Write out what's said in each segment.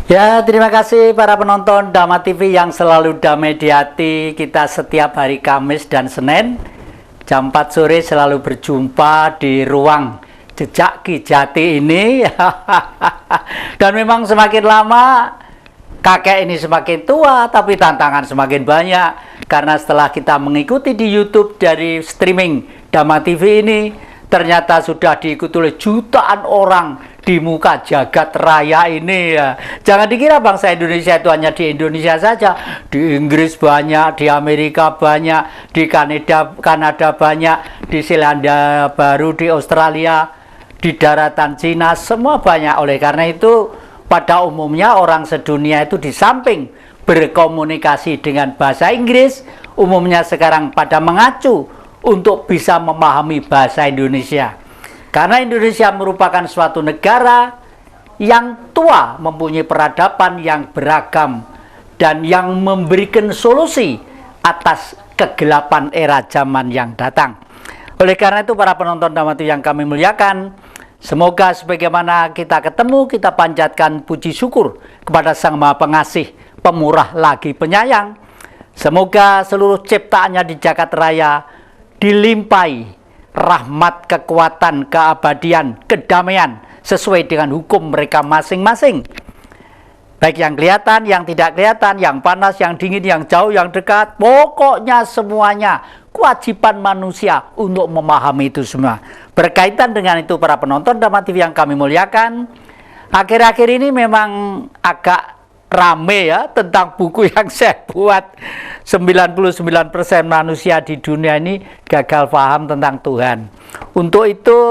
Ya, terima kasih para penonton Dhamma TV yang selalu damai di hati. Kita setiap hari Kamis dan Senin jam 4 sore selalu berjumpa di ruang Jejak Ki Jati ini. Dan memang semakin lama kakek ini semakin tua, tapi tantangan semakin banyak. Karena setelah kita mengikuti di YouTube dari streaming Dhamma TV ini, ternyata sudah diikuti oleh jutaan orang di muka jagat raya ini ya. Jangan dikira bangsa Indonesia itu hanya di Indonesia saja. Di Inggris banyak, di Amerika banyak, di Kanada banyak, di Selandia Baru, di Australia, di daratan Cina, semua banyak. Oleh karena itu, pada umumnya orang sedunia itu di samping berkomunikasi dengan bahasa Inggris, umumnya sekarang pada mengacu untuk bisa memahami bahasa Indonesia. Karena Indonesia merupakan suatu negara yang tua, mempunyai peradaban yang beragam, dan yang memberikan solusi atas kegelapan era zaman yang datang. Oleh karena itu, para penonton Dhamma TV yang kami muliakan, semoga sebagaimana kita ketemu, kita panjatkan puji syukur kepada Sang Maha Pengasih, Pemurah lagi Penyayang. Semoga seluruh ciptaannya di jagat raya dilimpahi rahmat, kekuatan, keabadian, kedamaian sesuai dengan hukum mereka masing-masing. Baik yang kelihatan, yang tidak kelihatan, yang panas, yang dingin, yang jauh, yang dekat, pokoknya semuanya kewajiban manusia untuk memahami itu semua. Berkaitan dengan itu, para penonton Dhamma TV yang kami muliakan, akhir-akhir ini memang agak rame ya tentang buku yang saya buat. 99% manusia di dunia ini gagal paham tentang Tuhan. Untuk itu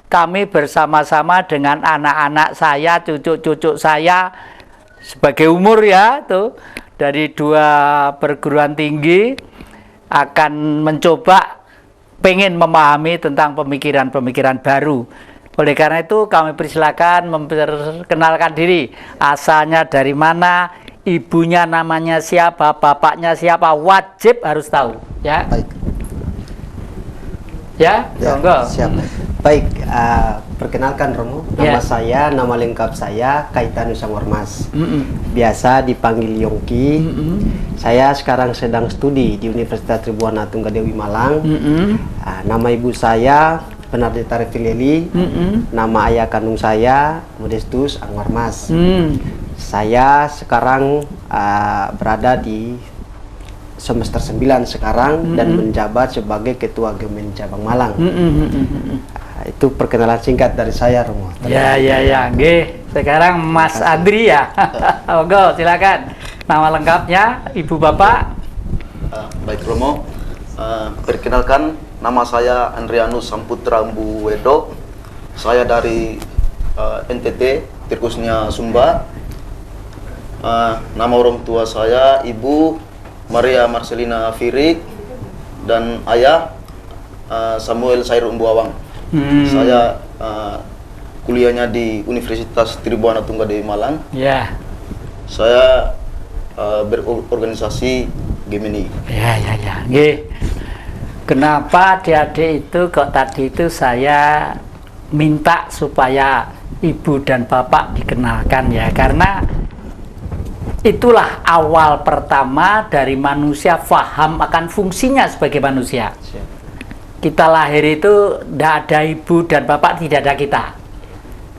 kami bersama-sama dengan anak-anak saya, cucu-cucu saya sebagai umur ya tuh dari 2 perguruan tinggi akan mencoba pengen memahami tentang pemikiran-pemikiran baru. Oleh karena itu kami persilakan memperkenalkan diri, asalnya dari mana, ibunya namanya siapa, bapaknya siapa, wajib harus tahu ya. Baik. Ya, monggo. Siap. Baik, perkenalkan Romo, nama saya, nama lengkap saya Kaitanu Sangormas. Biasa dipanggil Yongki. Saya sekarang sedang studi di Universitas Tribuana Tunggadewi Malang. Nama ibu saya Penardita Refileli, nama ayah kandung saya Modestus Angwarmas. Saya sekarang berada di semester 9 sekarang dan menjabat sebagai Ketua Gemen Cabang Malang. Itu perkenalan singkat dari saya, Romo. Ya, nggih. Sekarang Mas Andri ya. Monggo, silakan. Nama lengkapnya, Ibu Bapak. Baik Romo, perkenalkan, nama saya Andrianus Samputra Mbuwedo. Saya dari NTT, Tirkusnya Sumba. Nama orang tua saya Ibu Maria Marcelina Firik dan ayah Samuel Sair Umbuawang. Saya kuliahnya di Universitas Tribuana Tunggadewi Malang. Saya berorganisasi Gemini. Nggih. Kenapa adik-adik itu kok tadi itu saya minta supaya ibu dan bapak dikenalkan ya, karena itulah awal pertama dari manusia paham akan fungsinya sebagai manusia. Kita lahir itu tidak ada ibu dan bapak, tidak ada kita.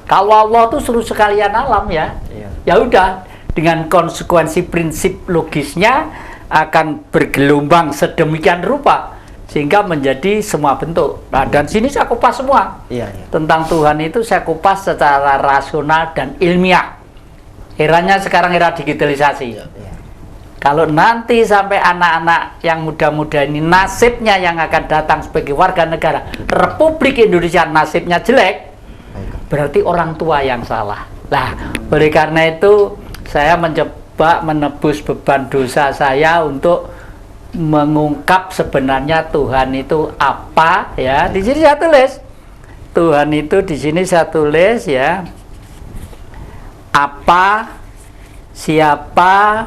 Kalau Allah itu seluruh sekalian alam ya, ya udah dengan konsekuensi prinsip logisnya akan bergelombang sedemikian rupa sehingga menjadi semua bentuk. Nah, dan sini saya kupas semua tentang Tuhan itu, saya kupas secara rasional dan ilmiah. Eranya sekarang era digitalisasi. Kalau nanti sampai anak-anak yang muda-muda ini nasibnya yang akan datang sebagai warga negara Republik Indonesia nasibnya jelek, berarti orang tua yang salah. Nah, oleh karena itu saya mencoba menebus beban dosa saya untuk mengungkap sebenarnya Tuhan itu apa ya. Di sini saya tulis Tuhan itu, di sini saya tulis ya, apa, siapa,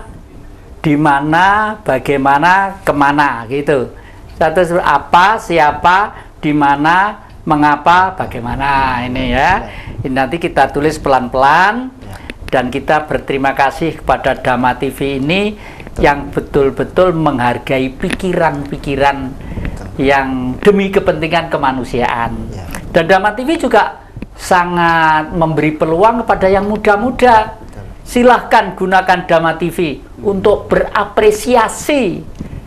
di mana, bagaimana, kemana gitu. Satu apa, siapa, di mana, mengapa, bagaimana, ini ya. Ini nanti kita tulis pelan-pelan. dan kita berterima kasih kepada Dhamma TV ini yang betul-betul menghargai pikiran-pikiran yang demi kepentingan kemanusiaan. Ya. Dan Dhamma TV juga sangat memberi peluang kepada yang muda-muda. Silahkan gunakan Dhamma TV untuk berapresiasi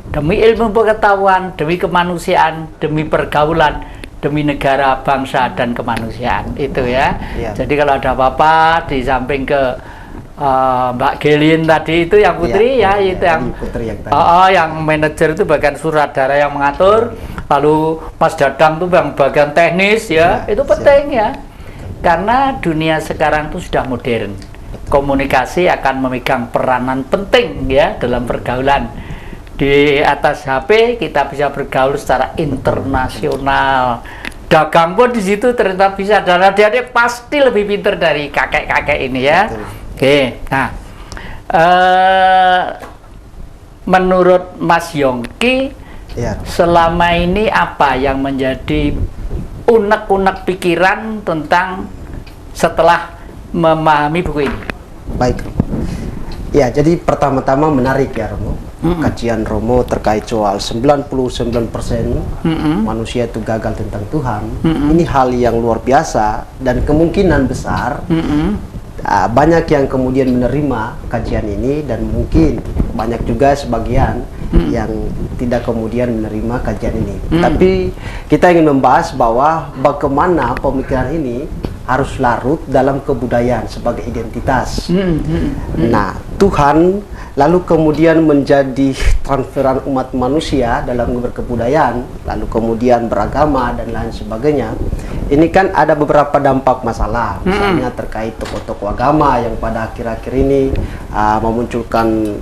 demi ilmu pengetahuan, demi kemanusiaan, demi pergaulan, demi negara, bangsa, dan kemanusiaan. Itu ya. Jadi kalau ada apa-apa di samping ke Mbak Gelin tadi itu yang putri itu yang putri yang yang manajer itu bagian sutradara yang mengatur, lalu Mas Dadang itu yang bagian teknis ya, itu penting ya. Karena dunia sekarang itu sudah modern. Komunikasi akan memegang peranan penting ya dalam pergaulan. Di atas HP kita bisa bergaul secara internasional. Dagang pun di situ ternyata bisa, dan adik-adik pasti lebih pintar dari kakek-kakek ini ya. Oke, nah menurut Mas Yongki selama ini apa yang menjadi unek-unek pikiran tentang setelah memahami buku ini? Baik, ya jadi pertama-tama menarik ya Romo, kajian Romo terkait soal 99% manusia itu gagal tentang Tuhan. Ini hal yang luar biasa dan kemungkinan besar banyak yang kemudian menerima kajian ini, dan mungkin banyak juga sebagian yang tidak kemudian menerima kajian ini. Tapi kita ingin membahas bahwa bagaimana pemikiran ini harus larut dalam kebudayaan sebagai identitas. Nah, Tuhan lalu kemudian menjadi transferan umat manusia dalam berkebudayaan, lalu kemudian beragama dan lain sebagainya. Ini kan ada beberapa dampak masalah, misalnya terkait tokoh-tokoh agama yang pada akhir-akhir ini memunculkan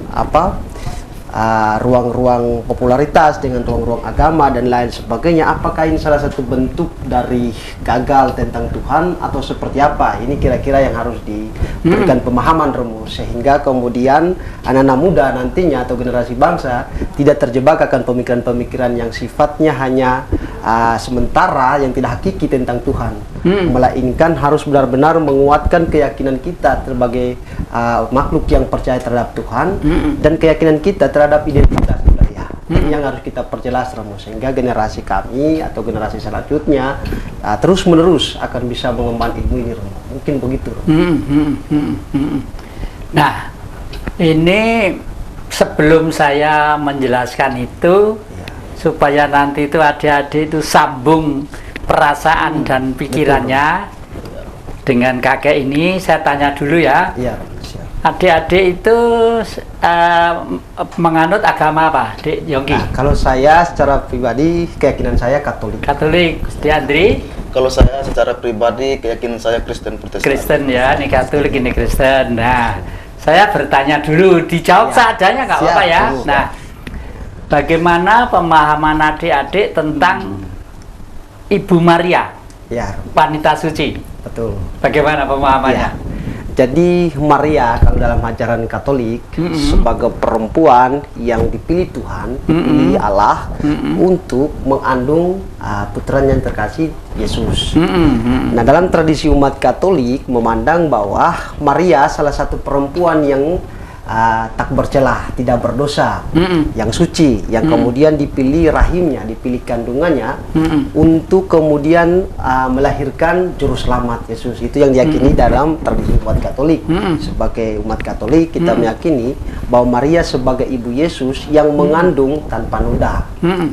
ruang-ruang popularitas dengan ruang-ruang agama dan lain sebagainya. Apakah ini salah satu bentuk dari gagal tentang Tuhan atau seperti apa? Ini kira-kira yang harus diberikan pemahaman Romo, sehingga kemudian anak-anak muda nantinya atau generasi bangsa tidak terjebak akan pemikiran-pemikiran yang sifatnya hanya sementara, yang tidak hakiki tentang Tuhan, melainkan harus benar-benar menguatkan keyakinan kita sebagai makhluk yang percaya terhadap Tuhan dan keyakinan kita terhadap identitas budaya. Ini yang harus kita perjelas Romo, sehingga generasi kami atau generasi selanjutnya terus menerus akan bisa mengemban ilmu ini Romo. Mungkin begitu Romo. Nah, ini sebelum saya menjelaskan itu, supaya nanti itu adik-adik itu sambung perasaan dan pikirannya dengan kakek ini, saya tanya dulu ya. Adik-adik itu menganut agama apa, Dik Yongki? Nah, kalau saya secara pribadi keyakinan saya Katolik. Katolik, Dik Andri? Kalau saya secara pribadi keyakinan saya Kristen Protestan. Kristen ya, ini Katolik ini Kristen. Nah, saya bertanya dulu, dijawab seadanya nggak apa-apa ya. Nah, bagaimana pemahaman adik-adik tentang Ibu Maria, wanita suci? Betul. Bagaimana pemahamannya? Jadi Maria kalau dalam ajaran Katolik sebagai perempuan yang dipilih Tuhan, dipilih Allah untuk mengandung putranya yang terkasih Yesus. Nah, dalam tradisi umat Katolik memandang bahwa Maria salah satu perempuan yang tak bercelah, tidak berdosa, yang suci, yang kemudian dipilih rahimnya, dipilih kandungannya untuk kemudian melahirkan juru selamat Yesus. Itu yang diyakini dalam tradisi umat Katolik. Sebagai umat Katolik kita meyakini bahwa Maria sebagai ibu Yesus yang mengandung tanpa noda.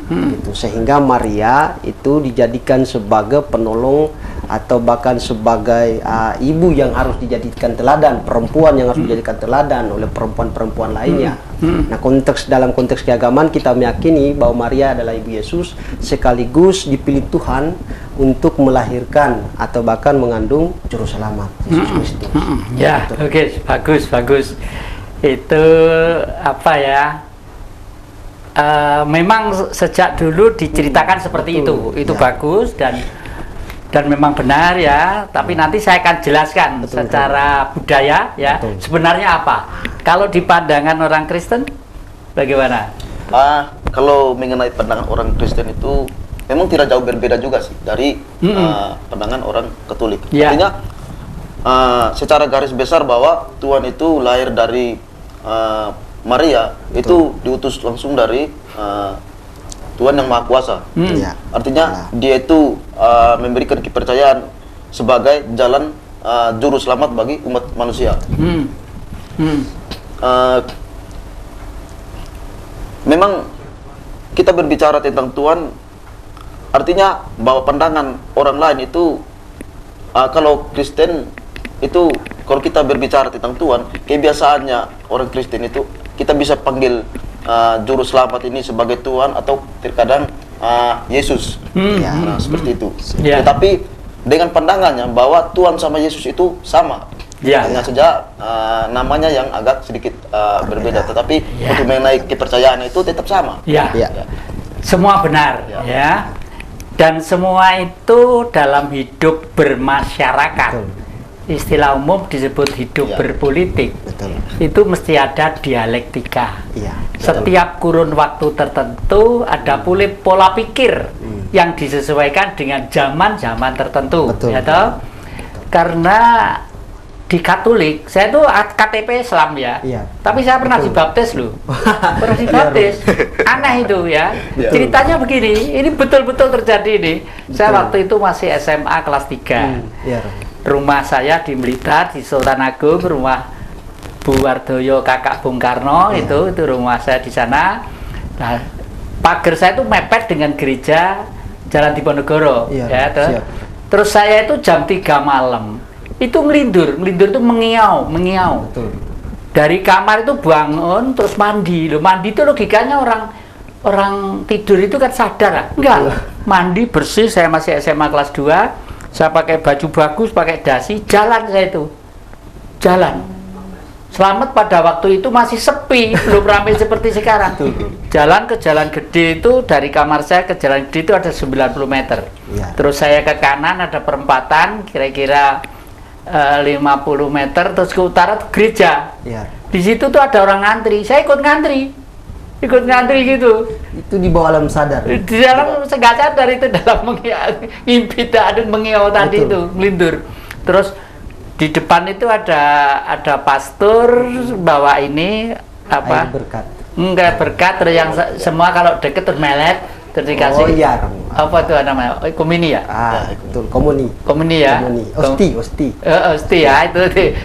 Gitu. Sehingga Maria itu dijadikan sebagai penolong atau bahkan sebagai ibu yang harus dijadikan teladan, perempuan yang harus dijadikan teladan oleh perempuan-perempuan lainnya. Nah, dalam konteks keagamaan kita meyakini bahwa Maria adalah ibu Yesus sekaligus dipilih Tuhan untuk melahirkan atau bahkan mengandung juru selamat Yesus Kristus. Ya, oke, bagus. Itu apa ya? Memang sejak dulu diceritakan seperti itu bagus dan memang benar ya, tapi nanti saya akan jelaskan secara budaya ya, sebenarnya apa. Kalau di pandangan orang Kristen bagaimana? Kalau mengenai pandangan orang Kristen itu memang tidak jauh berbeda juga sih dari pandangan orang Katolik. Artinya secara garis besar bahwa Tuhan itu lahir dari Maria, itu diutus langsung dari Tuhan yang Maha Kuasa. Iya. Artinya dia itu memberikan kepercayaan sebagai jalan juru selamat bagi umat manusia. Memang kita berbicara tentang Tuhan, artinya bahwa pandangan orang lain itu kalau Kristen itu, kalau kita berbicara tentang Tuhan, kebiasaannya orang Kristen itu kita bisa panggil juru selamat ini sebagai Tuhan atau terkadang Yesus. Nah, seperti itu. Tetapi dengan pandangannya bahwa Tuhan sama Yesus itu sama. Hanya saja namanya yang agak sedikit berbeda, tetapi untuk mengenai kepercayaan itu tetap sama. Semua benar, ya. Dan semua itu dalam hidup bermasyarakat. Istilah umum disebut hidup berpolitik. Itu mesti ada dialektika. Setiap kurun waktu tertentu ada pula pola pikir yang disesuaikan dengan zaman-zaman tertentu. Ya toh? Karena di Katolik, saya itu KTP Islam ya. Tapi saya pernah dibaptis loh. Pernah dibaptis. Aneh itu ya. Ceritanya begini, ini betul-betul terjadi ini. Saya waktu itu masih SMA kelas 3. Rumah saya di Blitar, di Sultan Agung, rumah Bu Wardoyo, kakak Bung Karno, itu rumah saya di sana. Nah, pagar saya itu mepet dengan gereja Jalan Diponegoro. Terus saya itu jam 3 malam, itu melindur itu mengiau. Dari kamar itu bangun, terus mandi. Mandi itu logikanya orang tidur itu kan sadar lah. Enggak, mandi bersih, saya masih SMA kelas 2. Saya pakai baju bagus, pakai dasi, jalan saya itu. Jalan. Selamat pada waktu itu masih sepi, belum ramai seperti sekarang. Jalan ke Jalan Gede itu, dari kamar saya ke Jalan Gede itu ada 90 meter. Terus saya ke kanan ada perempatan, kira-kira 50 meter, terus ke utara gereja. Di situ tuh ada orang ngantri, saya ikut ngantri gitu. Itu di bawah alam sadar. Di dalam nggak sadar itu, dalam mimpi dan mengiau tadi itu melindur. Terus di depan itu ada pastor bawa ini apa? Air berkat. Enggak berkat, terus yang semua kalau deket terus melet, terus dikasih. Apa tuh namanya? Komuni ya? Betul, komuni ya. Osti ya, itu.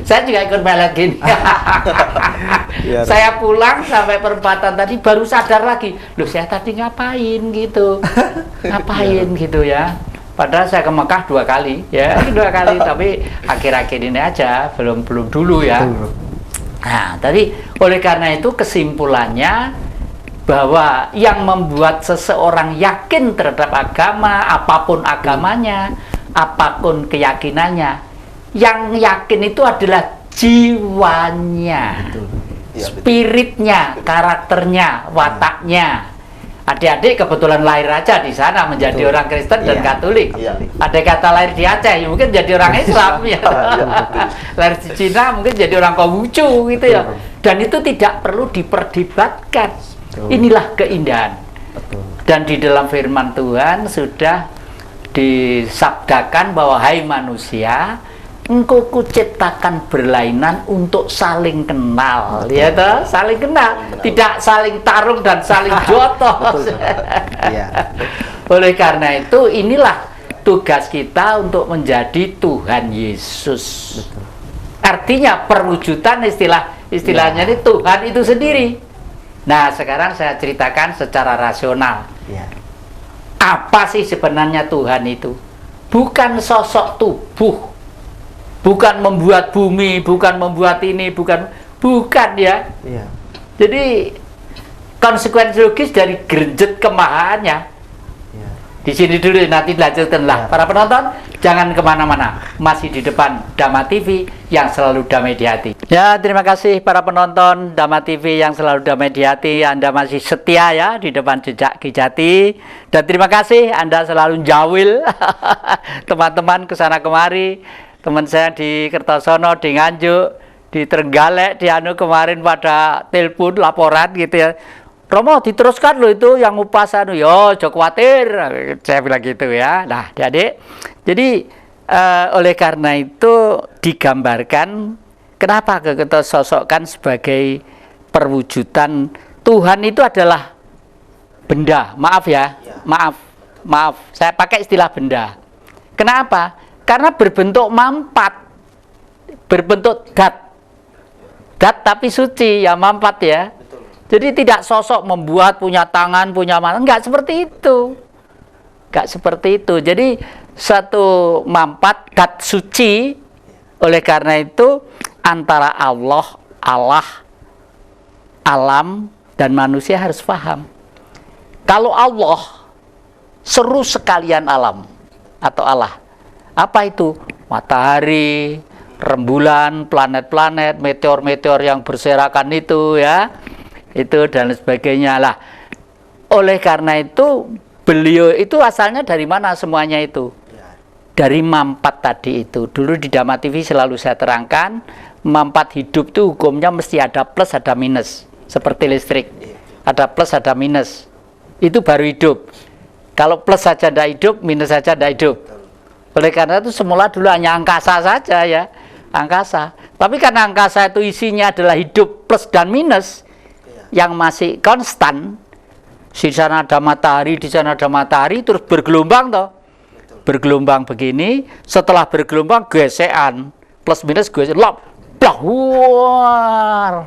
Saya juga ikut melet gini. Saya pulang sampai perempatan tadi baru sadar lagi, loh saya tadi ngapain gitu. Gitu ya. Padahal saya ke Mekah 2 kali ya, 2 kali, tapi akhir-akhir ini aja, belum dulu ya. Nah, tadi oleh karena itu kesimpulannya bahwa yang membuat seseorang yakin terhadap agama, apapun agamanya, apapun keyakinannya, yang yakin itu adalah jiwanya, spiritnya, karakternya, wataknya. Adik-adik kebetulan lahir aja di sana menjadi orang Kristen dan Katolik. Ada kata lahir di Aceh, mungkin jadi orang Islam ya. Lahir di Cina mungkin jadi orang Konghucu gitu ya. Dan itu tidak perlu diperdebatkan. Inilah keindahan. Dan di dalam firman Tuhan sudah disabdakan bahwa hai manusia, engkau kuciptakan berlainan untuk saling kenal, ya toh, saling kenal, tidak saling tarung dan saling jotos. Oleh karena itu, inilah tugas kita untuk menjadi Tuhan Yesus. Artinya perwujudan istilahnya ini Tuhan itu sendiri. Nah, sekarang saya ceritakan secara rasional. Apa sih sebenarnya Tuhan itu? Bukan sosok tubuh, bukan membuat bumi, bukan membuat ini, bukan ya. Jadi konsekuensi logis dari gerejet kemahaannya. Di sini dulu, nanti lanjutkan lah. Para penonton, jangan kemana-mana. Masih di depan Dhamma TV yang selalu damai di hati. Ya, terima kasih para penonton Dhamma TV yang selalu damai di hati. Anda masih setia ya di depan Jejak Kijati. Dan terima kasih Anda selalu jawil. Teman-teman kesana kemari. Teman saya di Kertosono, di Nganjuk, di Trenggalek, di kemarin pada telepon laporan gitu ya. Romo diteruskan loh itu yang upasan, yo jangan khawatir, saya bilang gitu ya. Nah, jadi oleh karena itu digambarkan kenapa kita sosokkan sebagai perwujudan Tuhan itu adalah benda. Maaf ya, maaf. Saya pakai istilah benda. Kenapa? Karena berbentuk mampat, berbentuk dat tapi suci ya, mampat ya. Jadi tidak sosok membuat punya tangan, punya mata, enggak seperti itu. Enggak seperti itu. Jadi satu mampat dat suci. Oleh karena itu antara Allah, alam dan manusia harus paham. Kalau Allah seru sekalian alam atau Allah. Apa itu? Matahari, rembulan, planet-planet, meteor-meteor yang berserakan itu ya. Itu dan sebagainya lah. Oleh karena itu beliau itu asalnya dari mana semuanya itu? Dari mampat tadi itu. Dulu di Dhamma TV selalu saya terangkan, mampat hidup itu hukumnya mesti ada plus ada minus. Seperti listrik. Ada plus ada minus. Itu baru hidup. Kalau plus saja tidak hidup, minus saja tidak hidup. Oleh karena itu semula dulu hanya angkasa saja ya. Angkasa. Tapi karena angkasa itu isinya adalah hidup plus dan minus yang masih konstan. Di sana ada matahari, di sana ada matahari, terus bergelombang toh. Bergelombang begini, setelah bergelombang gesekan plus minus gesekan lop dahur.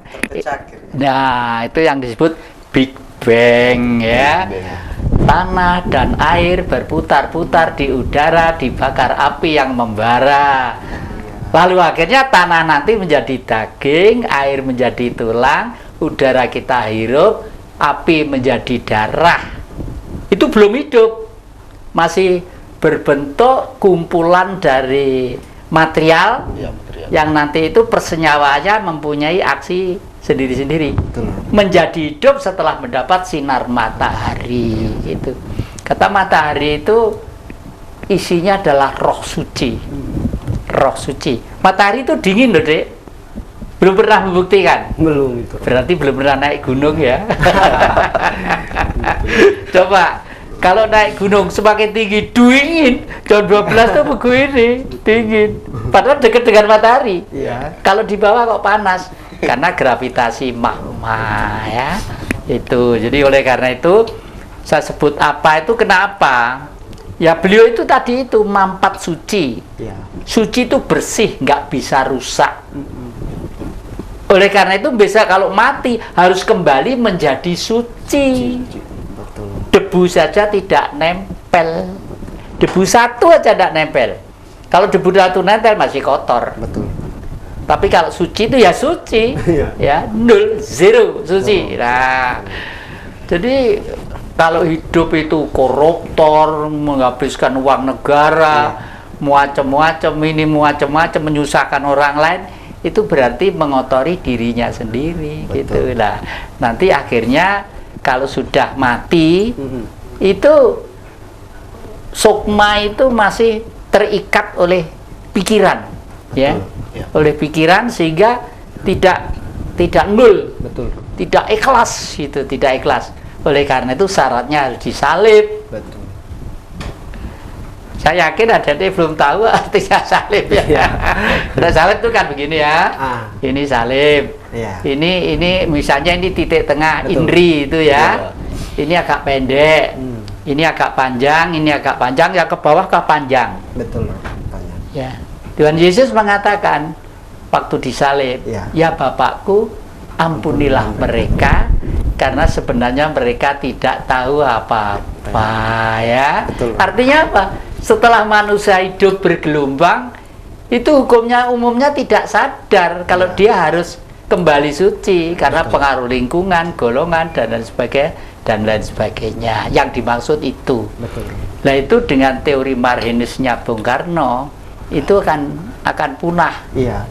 Nah, itu yang disebut Big Bang ya. Tanah dan air berputar-putar di udara, dibakar api yang membara. Lalu akhirnya tanah nanti menjadi daging, air menjadi tulang, udara kita hirup, api menjadi darah. Itu belum hidup, masih berbentuk kumpulan dari material, yang nanti itu persenyawaannya mempunyai aksi sendiri-sendiri. Menjadi hidup setelah mendapat sinar matahari. Gitu. Kata matahari itu isinya adalah roh suci. Roh suci. Matahari itu dingin loh, Dek. Belum pernah membuktikan? Belum itu. Berarti belum pernah naik gunung ya. Coba kalau naik gunung semakin tinggi dingin. Jam 12 tuh begini dingin. Padahal dekat dengan matahari. Iya. Kalau di bawah kok panas karena gravitasi magma ya. Itu. Jadi oleh karena itu saya sebut apa itu kenapa? Ya beliau itu tadi itu mampat suci. Ya. Suci itu bersih, nggak bisa rusak. Oleh karena itu bisa kalau mati harus kembali menjadi suci. Betul. Debu saja tidak nempel. Debu satu aja tidak nempel. Kalau debu satu nempel masih kotor. Betul. Tapi kalau suci itu ya suci, ya nol, zero suci. Nah, jadi kalau hidup itu koruptor, menghabiskan uang negara, macam-macam ini, macam-macam menyusahkan orang lain, itu berarti mengotori dirinya sendiri. Gitu lah. Nanti akhirnya kalau sudah mati, itu sukma itu masih terikat oleh pikiran, ya. Oleh pikiran sehingga tidak nul, tidak ikhlas gitu, tidak ikhlas. Oleh karena itu syaratnya harus disalib. Betul. Saya yakin ada yang belum tahu artinya salib ya. Nah, salib itu kan begini ya. Ini salib. Ini misalnya ini titik tengah. Betul. Indri itu ya. Ini agak pendek. Ini agak panjang, ini agak panjang, yang ke bawah ke panjang. Betul. Ya. Tuhan Yesus mengatakan waktu disalib, ya Bapakku, ampunilah mereka karena sebenarnya mereka tidak tahu apa-apa ya. Betul. Artinya apa? Setelah manusia hidup bergelombang, itu hukumnya umumnya tidak sadar kalau dia harus kembali suci karena pengaruh lingkungan, golongan dan lain sebagainya. Yang dimaksud itu. Betul. Nah itu dengan teori marhinisnya Bung Karno itu akan punah. Iya.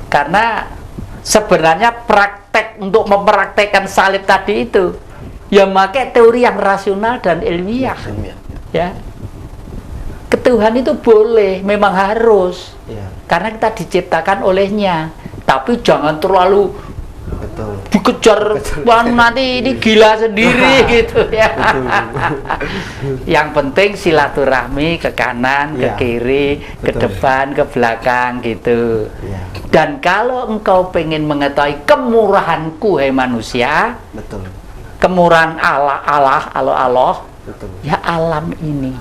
Karena sebenarnya praktek untuk mempraktekkan salib tadi itu ya pakai teori yang rasional dan ilmiah. Ya. Ketuhan itu boleh, memang harus. Karena kita diciptakan olehnya. Tapi jangan terlalu Betul. Dikejar, wah nanti ini gila sendiri gitu ya. Betul. Yang penting silaturahmi ke kanan, ke Iya. kiri, ke Betul. depan, ke belakang gitu. Iya. Dan kalau engkau pengen mengetahui kemurahanku, hai manusia, Betul. kemurahan Allah, Betul. ya alam ini,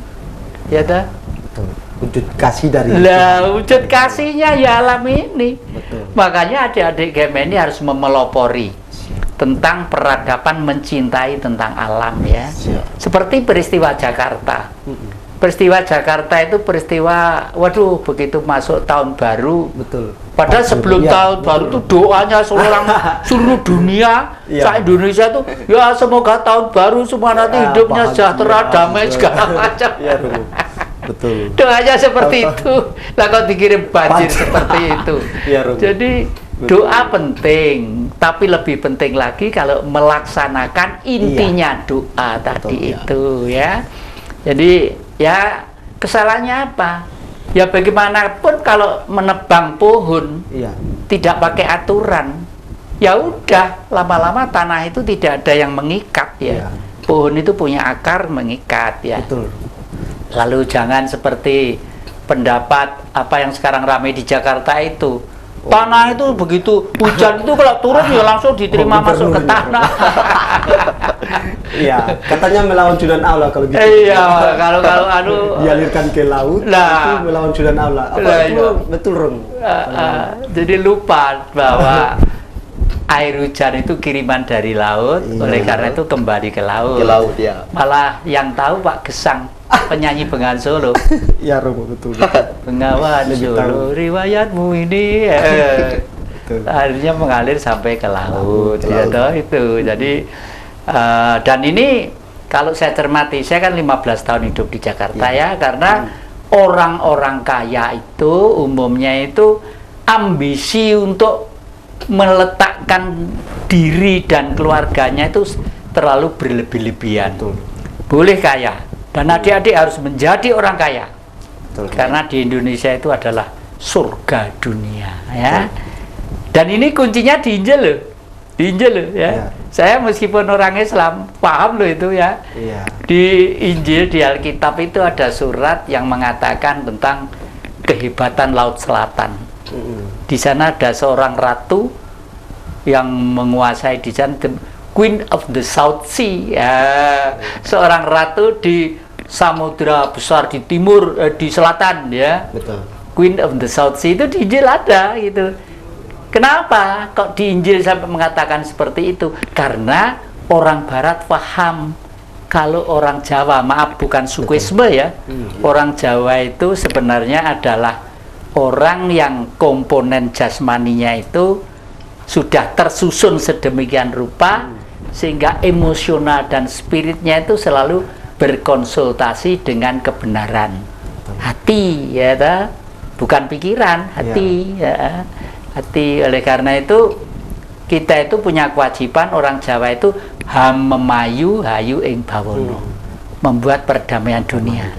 ya toh? Betul. Wujud kasih dari Lah, wujud kasihnya ya alam ini. Betul. Makanya adik-adik game ini harus memelopori tentang peradaban mencintai tentang alam ya. Siap. Seperti peristiwa Jakarta. Peristiwa Jakarta itu peristiwa, waduh, begitu masuk tahun baru. Betul. Padahal sebelum Iya, tahun baru itu doanya seluruh dunia, Iya. Indonesia tuh ya semoga tahun baru semua nanti Ya, hidupnya bahagia, sejahtera, damai betul. segala macam. Iya, Romo. Betul. Doanya seperti itu. Lah kok dikirim banjir Banjir. seperti itu. Iya, Romo. Jadi doa penting, tapi lebih penting lagi kalau melaksanakan intinya doa tadi iya. itu ya. Jadi ya kesalahannya apa? Ya bagaimanapun kalau menebang pohon Iya. tidak pakai aturan, ya udah lama-lama tanah itu tidak ada yang mengikat ya. Iya. Pohon itu punya akar mengikat ya. Betul. Lalu jangan seperti pendapat apa yang sekarang ramai di Jakarta itu. Tanah itu begitu hujan itu kalau turun ya langsung diterima masuk ke tanah. Iya, katanya melawan Judan Allah kalau gitu. Iya, kalau dialirkan ke laut, Nah. itu melawan Judan Allah. Apa Nah, itu iya. betul, Rom? Jadi lupa bahwa air hujan itu kiriman dari laut, Iya. oleh karena itu kembali ke laut. Ke laut ya. Malah yang tahu Pak Gesang, penyanyi Bengawan Solo. Iya, Rom, betul. Bengawan Lebih Solo, riwayatmu ini Betul. akhirnya mengalir sampai ke laut, Ke ya laut. toh itu. Jadi dan ini kalau saya cermati, saya kan 15 tahun hidup di Jakarta ya, karena orang-orang kaya itu umumnya itu ambisi untuk meletakkan diri dan keluarganya itu terlalu berlebih-lebihan. Betul. Boleh kaya dan adik-adik harus menjadi orang kaya. Betul. Karena di Indonesia itu adalah surga dunia ya. Dan ini kuncinya diinjil loh. Diinjil loh ya. Ya. Saya meskipun orang Islam paham loh itu ya. Iya. Di Injil, di Alkitab itu ada surat yang mengatakan tentang kehebatan Laut Selatan. Di sana ada seorang ratu yang menguasai di sana, the Queen of the South Sea ya. Seorang ratu di samudra besar di timur, di selatan ya. Betul. Queen of the South Sea itu di Injil ada gitu. Kenapa kok di Injil sampai mengatakan seperti itu? Karena orang Barat paham kalau orang Jawa, maaf bukan sukuisme ya, orang Jawa itu sebenarnya adalah orang yang komponen jasmaninya itu sudah tersusun sedemikian rupa sehingga emosional dan spiritnya itu selalu berkonsultasi dengan kebenaran hati ya toh? Bukan pikiran, hati ya. Hati. Oleh karena itu kita itu punya kewajiban, orang Jawa itu memayu hayu ing bawono, membuat perdamaian dunia.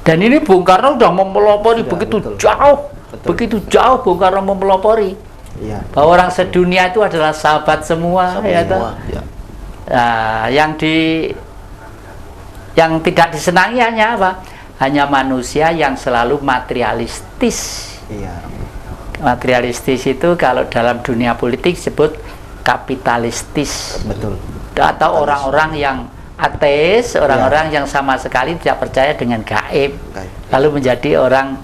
Dan ini Bung Karno sudah memelopori Sudah, begitu betul. jauh, Betul. begitu jauh Bung Karno memelopori Iya. bahwa orang sedunia itu adalah sahabat semua, Sama ya toh? semua. Ya. Nah, yang tidak disenangi hanya apa? Hanya manusia yang selalu materialistis. Iya. Materialistis itu kalau dalam dunia politik disebut kapitalistis. Betul. Atau orang-orang yang ateis, orang-orang yang sama sekali tidak percaya dengan gaib. Gaib. Lalu menjadi orang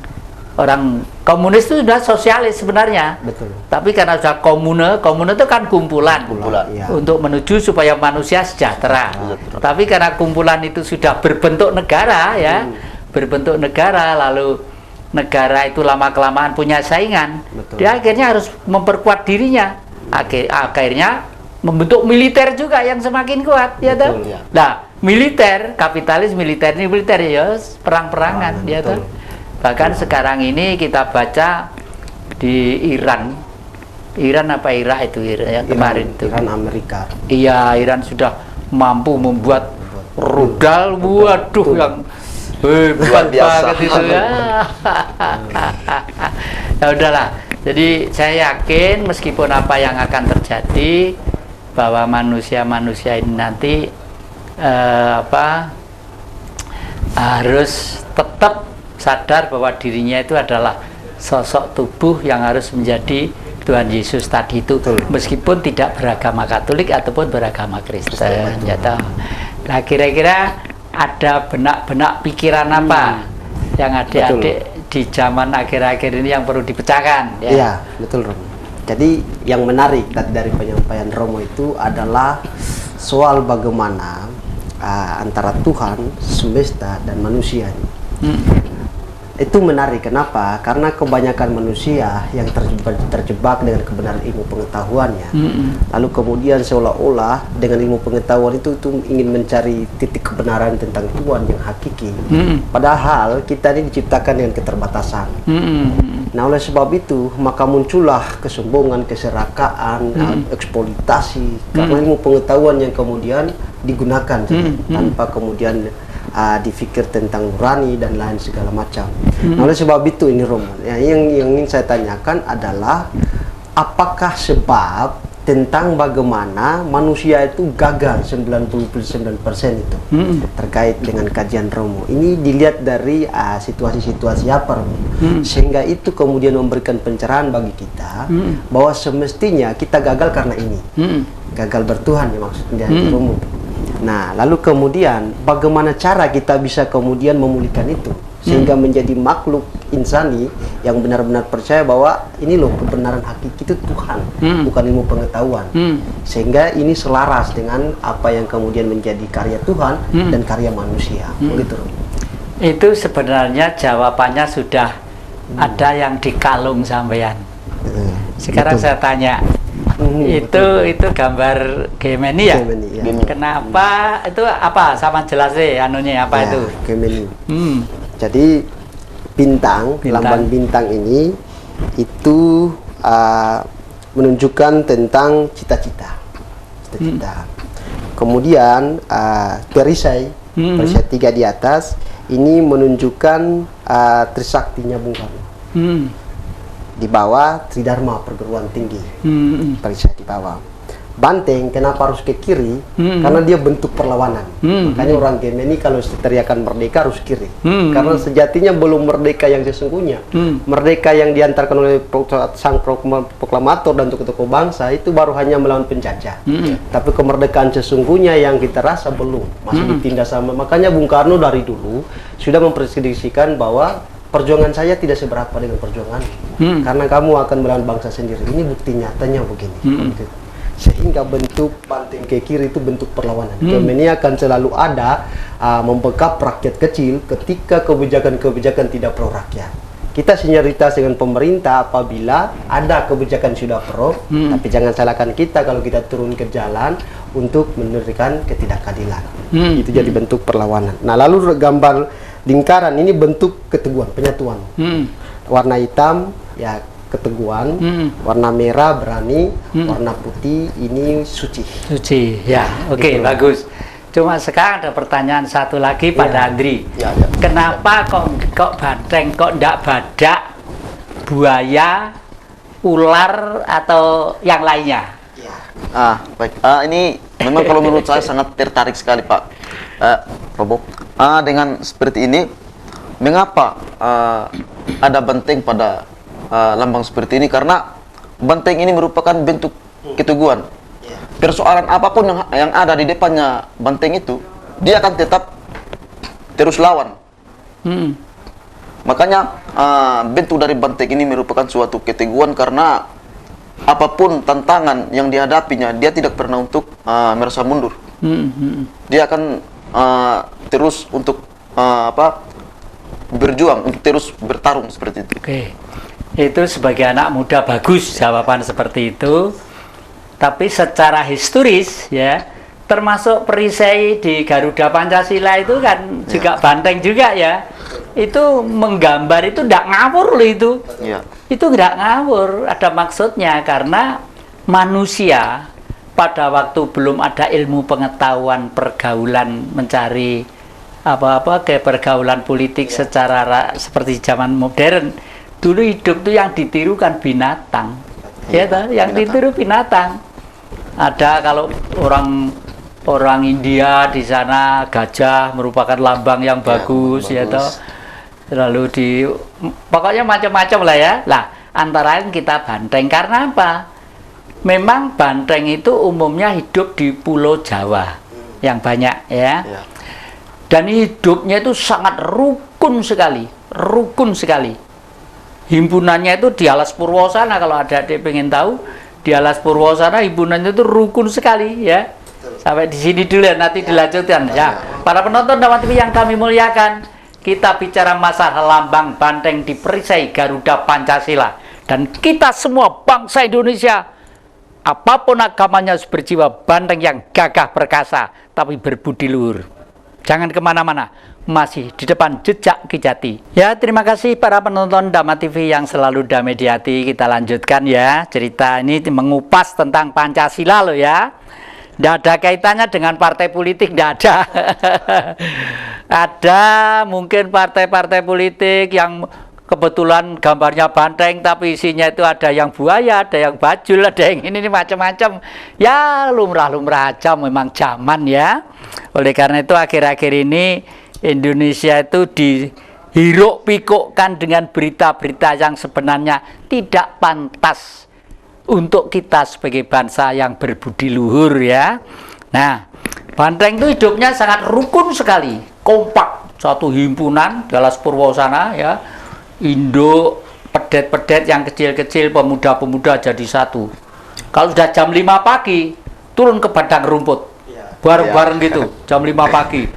komunis itu sudah sosialis sebenarnya. Betul. Tapi karena sudah komune itu kan kumpulan. Kumpulan. Iya. Untuk menuju supaya manusia sejahtera. Sejahtera. Tapi karena kumpulan itu sudah berbentuk negara ya, berbentuk negara, lalu negara itu lama-kelamaan punya saingan, Betul. dia akhirnya harus memperkuat dirinya. Akhirnya membentuk militer juga yang semakin kuat, ya toh? Betul, ya. Nah, militer, kapitalis militer ini militer ya, perang-perangan, ya toh? betul. Bahkan sekarang ini kita baca di Iran apa Irak itu yang kemarin itu. Iran Amerika. Iya, Iran sudah mampu membuat rudal, waduh yang hebat Luar biasa. banget itu ya. Ya udahlah, Jadi saya yakin meskipun apa yang akan terjadi, bahwa manusia-manusia ini nanti harus tetap sadar bahwa dirinya itu adalah sosok tubuh yang harus menjadi Tuhan Yesus tadi itu. Betul. Meskipun tidak beragama Katolik ataupun beragama Kristen. Ya toh. Nah, kira-kira ada benak-benak pikiran apa yang adik-adik di zaman akhir-akhir ini yang perlu dipecahkan? Ya, Iya, betul Romo. Jadi yang menarik dari penyampaian Romo itu adalah soal bagaimana antara Tuhan, semesta, dan manusia. Itu menarik. Kenapa? Karena kebanyakan manusia yang terjebak dengan kebenaran ilmu pengetahuannya, lalu kemudian seolah-olah dengan ilmu pengetahuan itu ingin mencari titik kebenaran tentang Tuhan yang hakiki. Padahal kita ini diciptakan dengan keterbatasan. Nah, oleh sebab itu maka muncullah kesombongan, keserakaan, eksploitasi karena ilmu pengetahuan yang kemudian digunakan tanpa kemudian dipikir tentang nurani dan lain segala macam. Nah, oleh sebab itu ini Romo, ya, yang ingin saya tanyakan adalah apakah sebab tentang bagaimana manusia itu gagal 99% itu terkait dengan kajian Romo. Ini dilihat dari situasi-situasi apa Romo, sehingga itu kemudian memberikan pencerahan bagi kita bahwa semestinya kita gagal karena ini, gagal bertuhan ya maksudnya Romo. Nah, lalu kemudian bagaimana cara kita bisa kemudian memulihkan itu sehingga menjadi makhluk insani yang benar-benar percaya bahwa ini loh kebenaran hakiki itu Tuhan, bukan ilmu pengetahuan. Sehingga ini selaras dengan apa yang kemudian menjadi karya Tuhan dan karya manusia. Begitu. Itu sebenarnya jawabannya sudah ada yang di kalung sampean. Sekarang betul. saya tanya, itu gambar Gemini ya? Gemini, ya. Kenapa itu apa? Sama jelas deh anunya apa Ya, itu? Gemini. Jadi bintang, lambang bintang ini itu menunjukkan tentang cita-cita. Kemudian perisai 3 di atas ini menunjukkan Trisaktinya Bung Karno. Di bawah Tridharma perguruan tinggi, perisai di bawah. Banteng kenapa harus ke kiri? Karena dia bentuk perlawanan. Makanya orang Gemini kalau teriakan merdeka harus kiri. Karena sejatinya belum merdeka yang sesungguhnya. Merdeka yang diantarkan oleh sang proklamator dan tokoh-tokoh bangsa itu baru hanya melawan penjajah. Tapi kemerdekaan sesungguhnya yang kita rasa belum, masih ditindas sama. Makanya Bung Karno dari dulu sudah memprediksikan bahwa perjuangan saya tidak seberapa dengan perjuangan, karena kamu akan melawan bangsa sendiri. Ini bukti nyatanya begini. Sehingga bentuk banteng ke kiri itu bentuk perlawanan. Gemini akan selalu ada membekap rakyat kecil ketika kebijakan-kebijakan tidak pro rakyat. Kita sinyalitas dengan pemerintah apabila ada kebijakan sudah pro, tapi jangan salahkan kita kalau kita turun ke jalan untuk memberikan ketidakadilan. Itu jadi bentuk perlawanan. Nah, lalu gambar lingkaran ini bentuk keteguhan, penyatuan. Warna hitam ya keteguhan, warna merah berani, warna putih ini suci. Suci, ya. Oke, bagus. Cuma sekarang ada pertanyaan satu lagi pada Andri. Kenapa kok banteng, kok ndak badak, buaya, ular atau yang lainnya? Baik. Ini memang kalau menurut saya sangat tertarik sekali Pak Robo. Dengan seperti ini, mengapa ada banteng pada lambang seperti ini? Karena banteng ini merupakan bentuk keteguhan. Persoalan apapun yang ada di depannya banteng itu, dia akan tetap terus lawan. Makanya bentuk dari banteng ini merupakan suatu keteguhan karena apapun tantangan yang dihadapinya, dia tidak pernah untuk merasa mundur. Dia akan terus untuk berjuang, untuk terus bertarung seperti itu. Oke. Itu sebagai anak muda bagus jawaban seperti itu. Tapi secara historis ya, termasuk perisai di Garuda Pancasila itu kan juga banteng juga ya. Itu menggambar itu tidak ngawur loh itu. Itu tidak ngawur, ada maksudnya karena manusia pada waktu belum ada ilmu pengetahuan pergaulan mencari ke pergaulan politik secara seperti zaman modern, Dulu hidup tuh yang ditiru kan binatang. Ya toh, yang ditiru binatang. Ada kalau orang India di sana gajah merupakan lambang yang bagus, ya toh. Lalu pokoknya macam-macam lah ya. Lah, antara lain kita banteng karena apa? Memang banteng itu umumnya hidup di Pulau Jawa yang banyak ya. Dan hidupnya itu sangat rukun sekali, Himpunannya itu di Alas Purwosana, kalau ada adik pengen tahu, di Alas Purwosana himpunannya itu rukun sekali ya. Sampai di sini dulu ya, nanti dilanjutkan ya. Para penonton Dhamma TV yang kami muliakan, kita bicara masalah lambang banteng di perisai Garuda Pancasila. Dan kita semua bangsa Indonesia, apapun agamanya, berjiwa banteng yang gagah perkasa, tapi berbudi luhur. Jangan kemana-mana, masih di depan jejak Ki Jati. Ya, terima kasih para penonton Dhamma TV yang selalu damai di hati. Kita lanjutkan ya, cerita ini mengupas tentang Pancasila loh ya. Tidak ada kaitannya dengan partai politik, tidak ada. Ada mungkin partai-partai politik yang kebetulan gambarnya banteng, tapi isinya itu ada yang buaya, ada yang bajul, ada yang ini macam-macam. Ya, lumrah-lumrah aja memang zaman ya. Oleh karena itu akhir-akhir ini Indonesia itu dihiruk-pikukkan dengan berita-berita yang sebenarnya tidak pantas untuk kita sebagai bangsa yang berbudi luhur ya. Nah, banteng itu hidupnya sangat rukun sekali, kompak, satu himpunan di Alas Purwosana ya. Induk, pedet-pedet yang kecil-kecil, pemuda-pemuda jadi satu. Kalau sudah jam 5 pagi turun ke padang rumput bareng-bareng gitu, jam 5 pagi.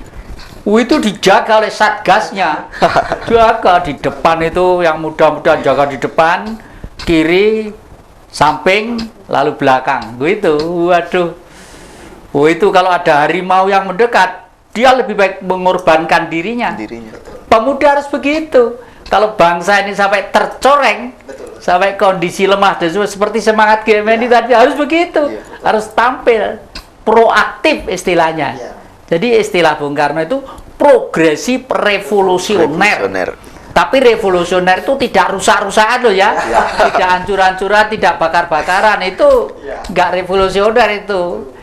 Itu dijaga oleh satgasnya, jaga di depan itu, yang muda-muda jaga di depan, kiri, samping, lalu belakang. Gitu, waduh. Itu kalau ada harimau yang mendekat, dia lebih baik mengorbankan dirinya. Pemuda harus begitu. Kalau bangsa ini sampai tercoreng, sampai kondisi lemah dan seperti semangat GMNI tadi, harus begitu, harus tampil proaktif istilahnya. Jadi istilah Bung Karno itu progresif revolusioner. Tapi revolusioner itu tidak rusak-rusakan loh ya, tidak hancur-hancuran, tidak bakar-bakaran, itu nggak revolusioner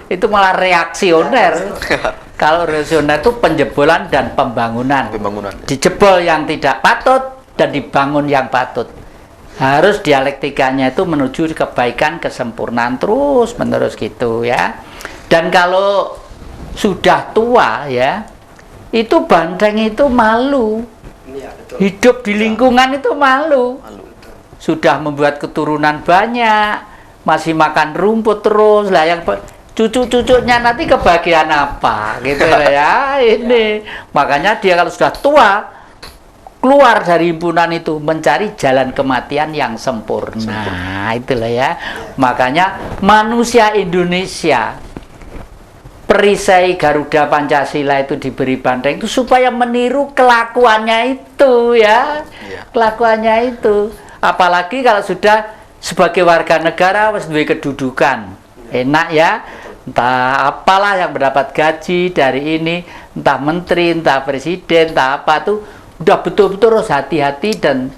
itu malah reaksioner. Kalau revolusioner itu penjebolan dan pembangunan. Dijebol yang tidak patut dan dibangun yang patut. Harus dialektikanya itu menuju kebaikan, kesempurnaan terus menerus gitu ya. Dan kalau sudah tua ya, itu banteng itu malu. Hidup di lingkungan itu malu. Sudah membuat keturunan banyak, masih makan rumput terus lah, yang cucu-cucunya nanti kebahagiaan apa gitu ya. Ini makanya dia kalau sudah tua keluar dari himpunan itu mencari jalan kematian yang sempurna. Itulah ya. Makanya manusia Indonesia perisai Garuda Pancasila itu diberi banteng itu supaya meniru kelakuannya itu ya. Kelakuannya itu. Apalagi kalau sudah sebagai warga negara harus duwe kedudukan. Enak ya. Entah apalah yang mendapat gaji dari ini, entah menteri, entah presiden, entah apa tuh, udah betul-betul harus hati-hati dan